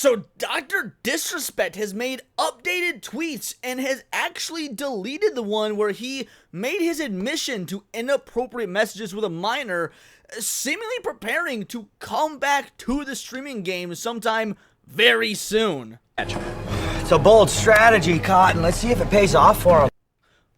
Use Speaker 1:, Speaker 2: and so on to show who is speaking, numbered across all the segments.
Speaker 1: So Dr. Disrespect has made updated tweets and has actually deleted the one where he made his admission to inappropriate messages with a minor, seemingly preparing to come back to the streaming game sometime very soon.
Speaker 2: It's a bold strategy, Cotton. Let's see if it pays off for him.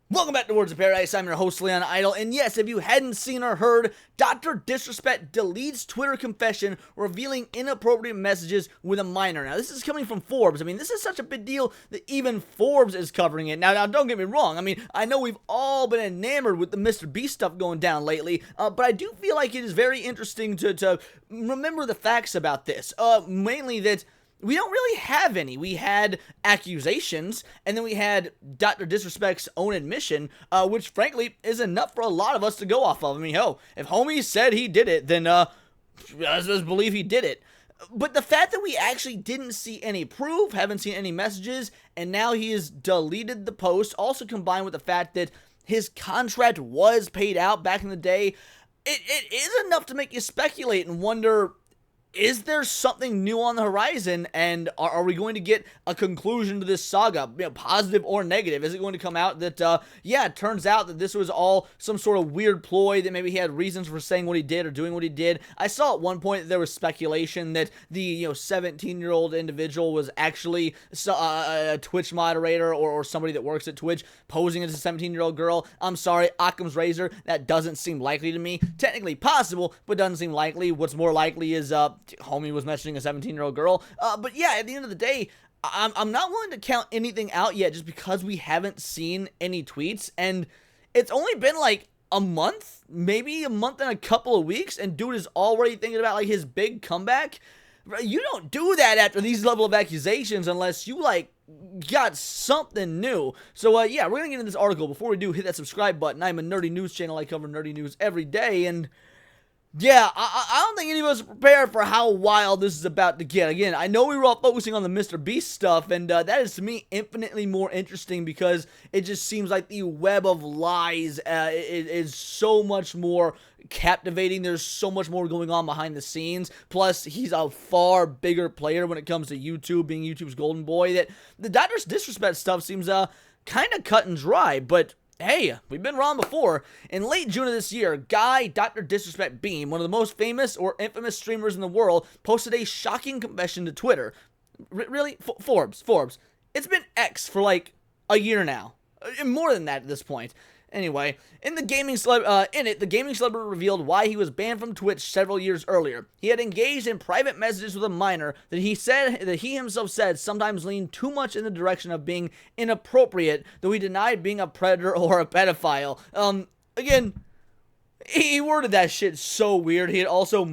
Speaker 1: Welcome back to Words of Paradise. I'm your host, Leon Idol, and yes, if you hadn't seen or heard, Dr. Disrespect deletes Twitter confession revealing inappropriate messages with a minor. Now, this is coming from Forbes. I mean, this is such a big deal that even Forbes is covering it. Now, don't get me wrong. I mean, I know we've all been enamored with the Mr. Beast stuff going down lately, but I do feel like it is very interesting to remember the facts about this. Mainly that we don't really have any. We had accusations, and then we had Dr. Disrespect's own admission, which frankly is enough for a lot of us to go off of. I mean, if homie said he did it, then let's just believe he did it. But the fact that we actually didn't see any proof, haven't seen any messages, and now he has deleted the post, also combined with the fact that his contract was paid out back in the day, it is enough to make you speculate and wonder, is there something new on the horizon, and are we going to get a conclusion to this saga, positive or negative? Is it going to come out that, yeah, it turns out that this was all some sort of weird ploy, that maybe he had reasons for saying what he did or doing what he did? I saw at one point that there was speculation that the, 17-year-old individual was actually a Twitch moderator or somebody that works at Twitch posing as a 17-year-old girl. I'm sorry, Occam's razor, that doesn't seem likely to me. Technically possible, but doesn't seem likely. What's more likely is, homie was messaging a 17-year-old girl. But yeah, at the end of the day, I'm not willing to count anything out yet just because we haven't seen any tweets, and it's only been like a month, maybe a month and a couple of weeks, and dude is already thinking about like his big comeback. You don't do that after these level of accusations unless you like got something new. So yeah, we're gonna get into this article. Before we do, hit that subscribe button. I'm a nerdy news channel. I cover nerdy news every day, and yeah, I don't think any of us are prepared for how wild this is about to get. Again, I know we were all focusing on the Mr. Beast stuff, and that is, to me, infinitely more interesting because it just seems like the web of lies is so much more captivating. There's so much more going on behind the scenes. Plus, he's a far bigger player when it comes to YouTube, being YouTube's golden boy, that the Dr. Disrespect stuff seems kind of cut and dry, but hey, we've been wrong before. In late June of this year, guy Dr. Disrespect Beam, one of the most famous or infamous streamers in the world, posted a shocking confession to Twitter. Really? Forbes. It's been X for like a year now. More than that at this point. Anyway, the gaming celebrity revealed why he was banned from Twitch several years earlier. He had engaged in private messages with a minor that he himself said sometimes leaned too much in the direction of being inappropriate, though he denied being a predator or a pedophile. Again, he worded that shit so weird. He had also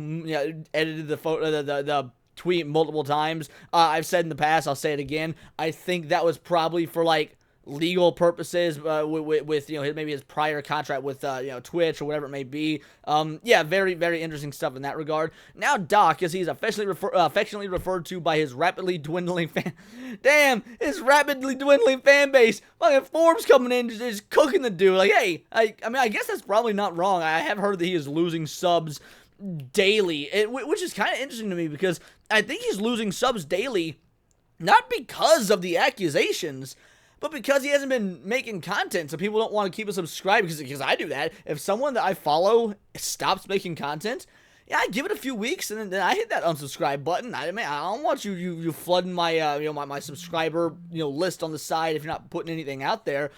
Speaker 1: edited the photo, the tweet multiple times. I've said in the past, I'll say it again. I think that was probably for like legal purposes, with maybe his prior contract with Twitch or whatever it may be. Yeah, very, very interesting stuff in that regard. Now Doc, as he's affectionately referred to by his rapidly dwindling fan base. Fucking Forbes coming in just cooking the dude. Like, hey, I mean, I guess that's probably not wrong. I have heard that he is losing subs daily, which is kind of interesting to me because I think he's losing subs daily not because of the accusations, but because he hasn't been making content, so people don't want to keep us subscribed, because I do that. If someone that I follow stops making content, yeah, I give it a few weeks, and then I hit that unsubscribe button. I don't want you flooding my my subscriber list on the side if you're not putting anything out there,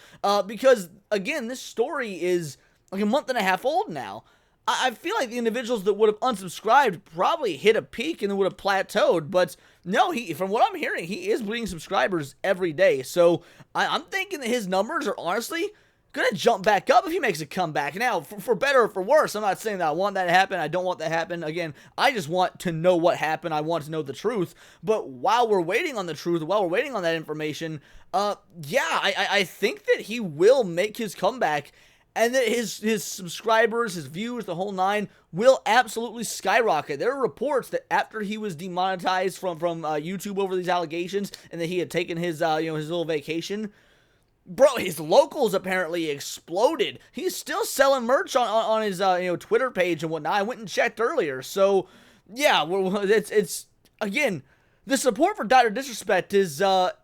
Speaker 1: because again, this story is like a month and a half old now. I feel like the individuals that would have unsubscribed probably hit a peak and then would have plateaued, but no, from what I'm hearing, he is bleeding subscribers every day, so I'm thinking that his numbers are honestly gonna jump back up if he makes a comeback. Now, for better or for worse, I'm not saying that I want that to happen, I don't want that to happen. Again, I just want to know what happened, I want to know the truth, but while we're waiting on the truth, while we're waiting on that information, yeah, I think that he will make his comeback, and that his subscribers, his views, the whole nine, will absolutely skyrocket. There are reports that after he was demonetized from YouTube over these allegations, and that he had taken his his little vacation, bro, his locals apparently exploded. He's still selling merch on his Twitter page and whatnot. I went and checked earlier. So yeah, it's again, the support for Dr. Disrespect is not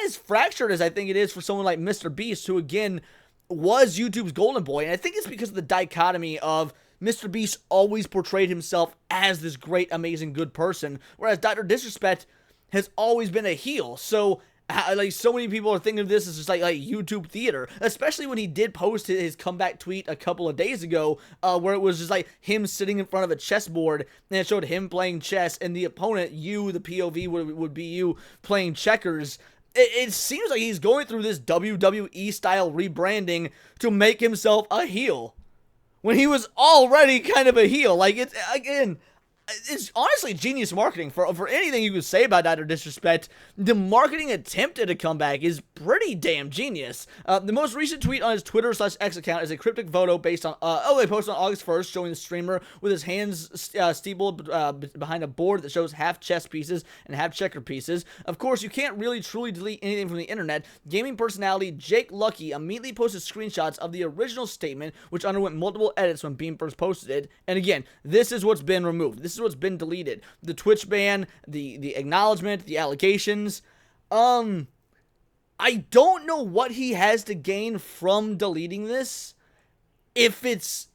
Speaker 1: as fractured as I think it is for someone like Mr. Beast, who again was YouTube's golden boy. And I think it's because of the dichotomy of Mr. Beast always portrayed himself as this great, amazing, good person, whereas Dr. Disrespect has always been a heel. So like, so many people are thinking of this as just like YouTube theater, especially when he did post his comeback tweet a couple of days ago, where it was just like him sitting in front of a chessboard, and it showed him playing chess, and the opponent, you, the POV, would be you playing checkers. It seems like he's going through this WWE style rebranding to make himself a heel, when he was already kind of a heel. Like, it's, again, it's honestly genius marketing for anything you could say about Dr. Disrespect. The marketing attempt at a comeback is pretty damn genius. The most recent tweet on his Twitter/X account is a cryptic photo based on, they posted on August 1st showing the streamer with his hands steepled behind a board that shows half chess pieces and half checker pieces. Of course, you can't really truly delete anything from the internet. Gaming personality Jake Lucky immediately posted screenshots of the original statement, which underwent multiple edits when Beam first posted it. And again, this is what's been removed. This is what's been deleted. The Twitch ban, the acknowledgement, the allegations. I don't know what he has to gain from deleting this, if it's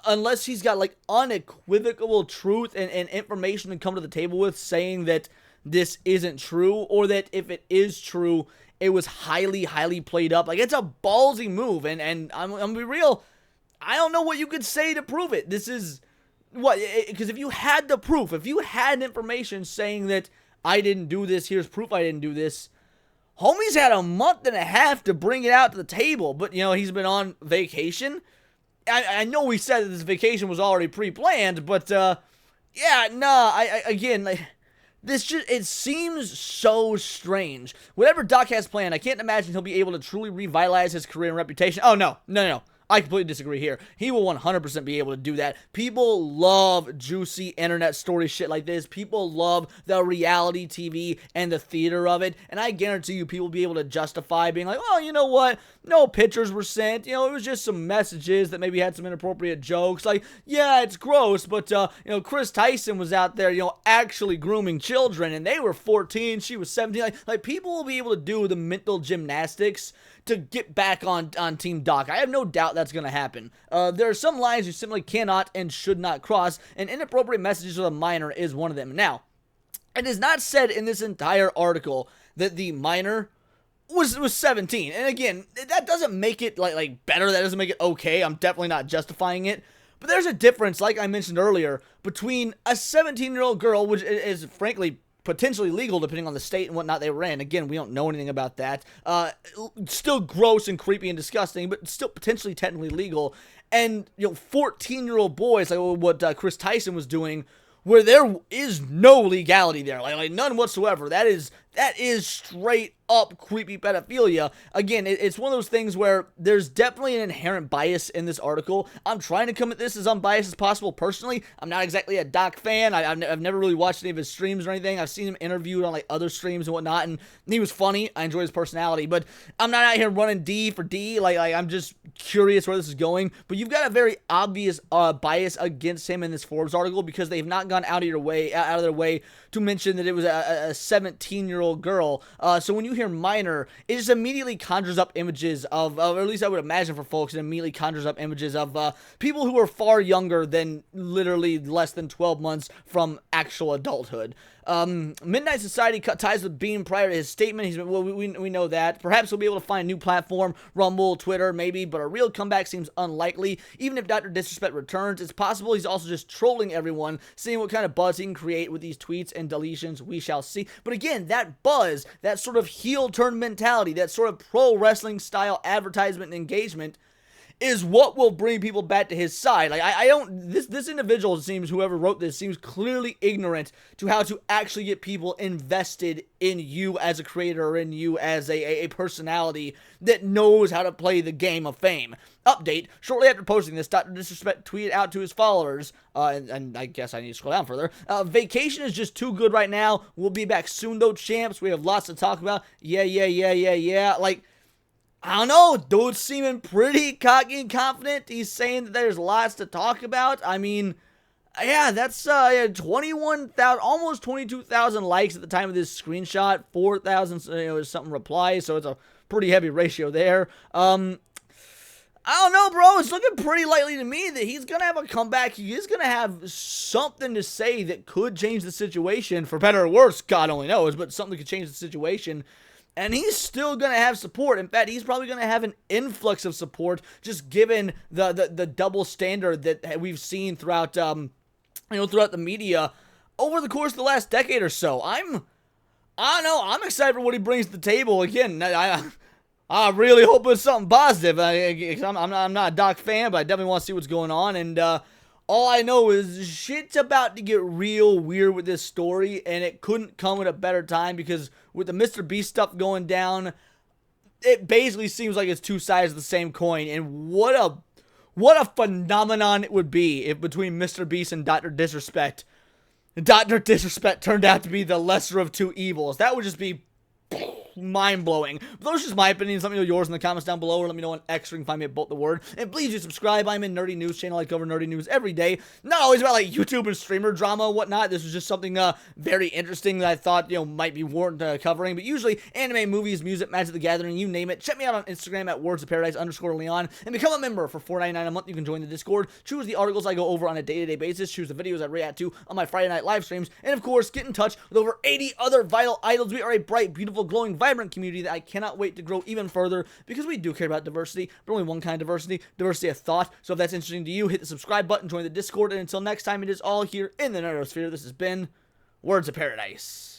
Speaker 1: unless he's got like unequivocal truth and information to come to the table with, saying that this isn't true, or that if it is true, it was highly played up. Like, it's a ballsy move, and I'm gonna be real, I don't know what you could say to prove it. This is what, because if you had the proof, if you had information saying that I didn't do this, here's proof I didn't do this, homie's had a month and a half to bring it out to the table. But, you know, he's been on vacation. I know we said that this vacation was already pre-planned, but, yeah, nah, again, like, this just, it seems so strange. Whatever Doc has planned, I can't imagine he'll be able to truly revitalize his career and reputation. Oh, no. I completely disagree here. He will 100% be able to do that. People love juicy internet story shit like this. People love the reality TV and the theater of it. And I guarantee you, people will be able to justify being like, oh, you know what? No pictures were sent. You know, it was just some messages that maybe had some inappropriate jokes. Like, yeah, it's gross, but, you know, Chris Tyson was out there, you know, actually grooming children, and they were 14, she was 17. Like people will be able to do the mental gymnastics to get back on Team Doc. I have no doubt that's going to happen. There are some lines you simply cannot and should not cross, and inappropriate messages with a minor is one of them. Now, it is not said in this entire article that the minor was 17. And again, that doesn't make it like better. That doesn't make it okay. I'm definitely not justifying it. But there's a difference, like I mentioned earlier, between a 17-year-old girl, which is frankly potentially legal depending on the state and whatnot they were in. Again, we don't know anything about that. Still gross and creepy and disgusting, but still potentially technically legal. And, you know, 14-year-old boys, like what Chris Tyson was doing, where there is no legality there, like none whatsoever. That is straight up creepy pedophilia. Again, it's one of those things where there's definitely an inherent bias in this article. I'm trying to come at this as unbiased as possible personally. I'm not exactly a Doc fan. I've never really watched any of his streams or anything. I've seen him interviewed on like other streams and whatnot, and he was funny. I enjoy his personality, but I'm not out here running D for D. Like I'm just curious where this is going. But you've got a very obvious bias against him in this Forbes article, because they've not gone out of their way to mention that it was a 17-year-old girl. So when you hear minor, it just immediately conjures up images of, or at least I would imagine for folks, it immediately conjures up images of people who are far younger than literally less than 12 months from actual adulthood. Midnight Society cut ties with Beam prior to his statement. He's been, well, we know that. Perhaps he'll be able to find a new platform, Rumble, Twitter, maybe, but a real comeback seems unlikely. Even if Dr. Disrespect returns, it's possible he's also just trolling everyone, seeing what kind of buzz he can create with these tweets and deletions. We shall see. But again, that buzz, that sort of heel turn mentality, that sort of pro wrestling style advertisement and engagement is what will bring people back to his side. Like, I don't, this individual seems, whoever wrote this, seems clearly ignorant to how to actually get people invested in you as a creator, or in you as a personality that knows how to play the game of fame. Update, shortly after posting this, Dr. Disrespect tweeted out to his followers, and I guess I need to scroll down further, vacation is just too good right now. We'll be back soon though, champs. We have lots to talk about. Yeah. Like, I don't know, dude's seeming pretty cocky and confident. He's saying that there's lots to talk about. I mean, Yeah, that's 21,000, almost 22,000 likes at the time of this screenshot. 4,000, something replies, so it's a pretty heavy ratio there. I don't know, bro. It's looking pretty likely to me that he's going to have a comeback. He is going to have something to say that could change the situation, for better or worse, God only knows, but something could change the situation. And he's still going to have support. In fact, he's probably going to have an influx of support, just given the double standard that we've seen throughout, throughout the media over the course of the last decade or so. I don't know. I'm excited for what he brings to the table. Again, I really hope it's something positive. I'm not a Doc fan, but I definitely want to see what's going on. And all I know is shit's about to get real weird with this story, and it couldn't come at a better time, because with the Mr. Beast stuff going down, it basically seems like it's two sides of the same coin. And what a phenomenon it would be if between Mr. Beast and Dr. Disrespect, Dr. Disrespect turned out to be the lesser of two evils. That would just be mind-blowing. Those are just my opinions. Let me know yours in the comments down below, or let me know on X, where you can find me at Bolt the Word. And please do subscribe. I'm a nerdy news channel. I cover nerdy news every day. Not always about like YouTube and streamer drama and whatnot. This was just something very interesting that I thought might be warranted covering. But usually anime, movies, music, Magic the Gathering, you name it. Check me out on Instagram at wordsofparadise_Leon and become a member for $4.99 a month. You can join the Discord, choose the articles I go over on a day-to-day basis, choose the videos I react to on my Friday night live streams, and of course get in touch with over 80 other vital idols. We are a bright, beautiful, glowing, vibrant community that I cannot wait to grow even further, because we do care about diversity, but only one kind of diversity of thought. So if that's interesting to you, hit the subscribe button, join the Discord, and until next time, it is all here in the Nerdosphere. This has been Words of Paradise.